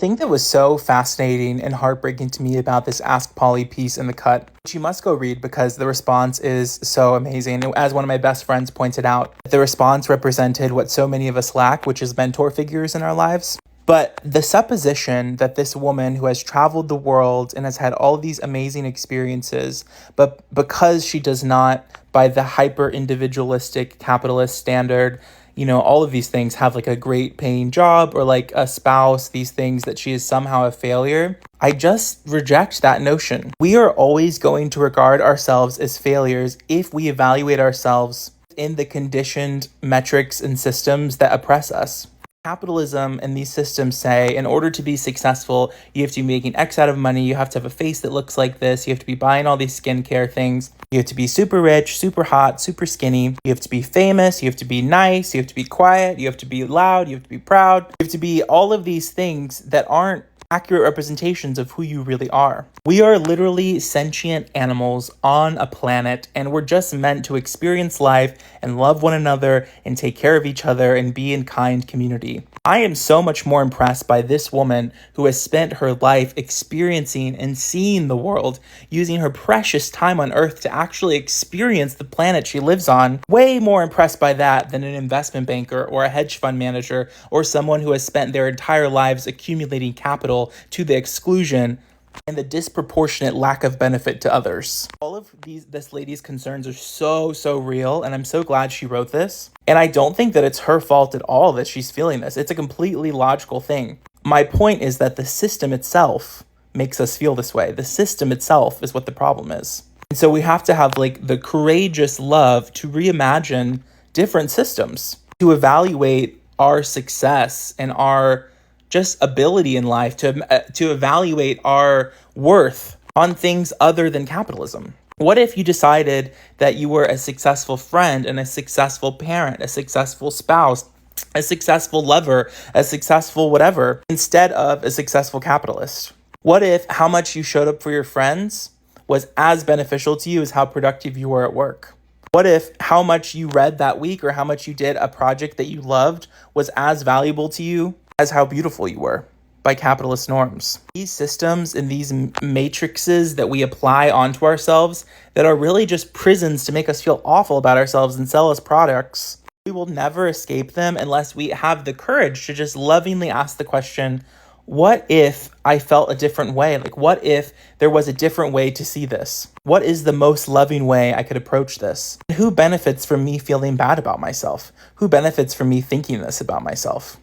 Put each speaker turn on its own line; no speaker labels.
thing that was so fascinating and heartbreaking to me about this Ask Polly piece in The Cut, which you must go read because the response is so amazing. As one of my best friends pointed out, the response represented what so many of us lack, which is mentor figures in our lives. But the supposition that this woman who has traveled the world and has had all of these amazing experiences, but because she does not, by the hyper individualistic capitalist standard, all of these things, have like a great paying job or like a spouse, these things, that she is somehow a failure. I just reject that notion. We are always going to regard ourselves as failures if we evaluate ourselves in the conditioned metrics and systems that oppress us. Capitalism and these systems say in order to be successful, you have to be making X out of money, you have to have a face that looks like this, you have to be buying all these skincare things, you have to be super rich, super hot, super skinny, you have to be famous, you have to be nice, you have to be quiet, you have to be loud, you have to be proud, you have to be all of these things that aren't accurate representations of who you really are. We are literally sentient animals on a planet, and we're just meant to experience life and love one another and take care of each other and be in kind community. I am so much more impressed by this woman who has spent her life experiencing and seeing the world, using her precious time on Earth to actually experience the planet she lives on. Way more impressed by that than an investment banker or a hedge fund manager or someone who has spent their entire lives accumulating capital to the exclusion and the disproportionate lack of benefit to others. All of this lady's concerns are so real, and I'm so glad she wrote this. And I don't think that it's her fault at all that she's feeling this. It's a completely logical thing. My point is that the system itself makes us feel this way. The system itself is what the problem is. And so we have to have like the courageous love to reimagine different systems, to evaluate our success and our just ability in life, to evaluate our worth on things other than capitalism. What if you decided that you were a successful friend and a successful parent, a successful spouse, a successful lover, a successful whatever, instead of a successful capitalist? What if how much you showed up for your friends was as beneficial to you as how productive you were at work? What if how much you read that week or how much you did a project that you loved was as valuable to you as how beautiful you were by capitalist norms? These systems and these matrices that we apply onto ourselves that are really just prisons to make us feel awful about ourselves and sell us products, we will never escape them unless we have the courage to just lovingly ask the question, what if I felt a different way? Like, what if there was a different way to see this? What is the most loving way I could approach this? Who benefits from me feeling bad about myself? Who benefits from me thinking this about myself?